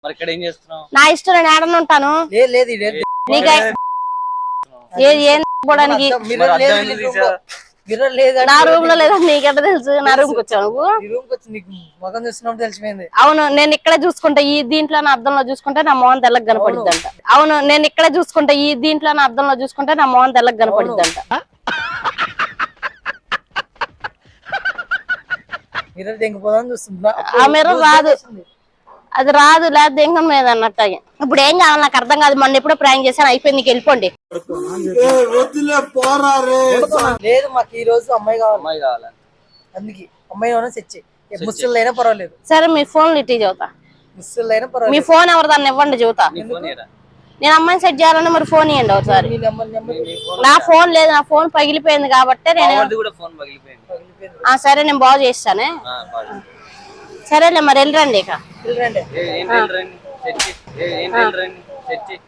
మరి ఇక్కడ ఏం చేస్తున్నావు? నా ఇష్టం, నేను ఆడను ఉంటాను. ఏం పోవడానికి నా రూమ్ లో లేదా? నీకెట్ట తెలుసు? నా రూమ్ కి వచ్చావు నువ్వు? తెలిసిపోయింది. అవును, నేను ఇక్కడే చూసుకుంటా. ఈ దీంట్లో నా అద్దంలో చూసుకుంటే నా మోహన్ తెల్లకి కనపడిద్దంట. అవును, నేను ఇక్కడే చూసుకుంటా. ఈ దీంట్లో నా అద్దంలో చూసుకుంటే నా మోహన్ తెల్లకి కనపడిద్దంట. ఆ మిర్రర్ రాదు, అది రాదు. లేదా దెంగం మీద అన్నట్టు. ఇప్పుడు ఏం కావాలి నాకు అర్థం కాదు. మొన్న ఎప్పుడో ప్రాంక్ చేశాను, అయిపోయింది. నీకు వెళ్ళిపోండి. లేదు, మాకు ఈ రోజు అమ్మాయి కావాలి. అందుకే అమ్మాయి సెట్ చేయి. ముస్లింలైనా పర్వాలేదు. సరే, మీ ఫోన్ ఇటీ చదువుతా. ముస్లింలైనా పర్వాలేదు. మీ ఫోన్ ఎవరు? దాన్ని ఇవ్వండి, చదువుతా. నేను అమ్మాయిని సెట్ చేయాలంటే మరి ఫోన్ ఇవ్వండి ఒకసారి. నా ఫోన్ లేదు, నా ఫోన్ పగిలిపోయింది కాబట్టి నేను. సరే, నేను బాగు చేస్తానే. సరేలే, మరి వెళ్ళరండి. ఇక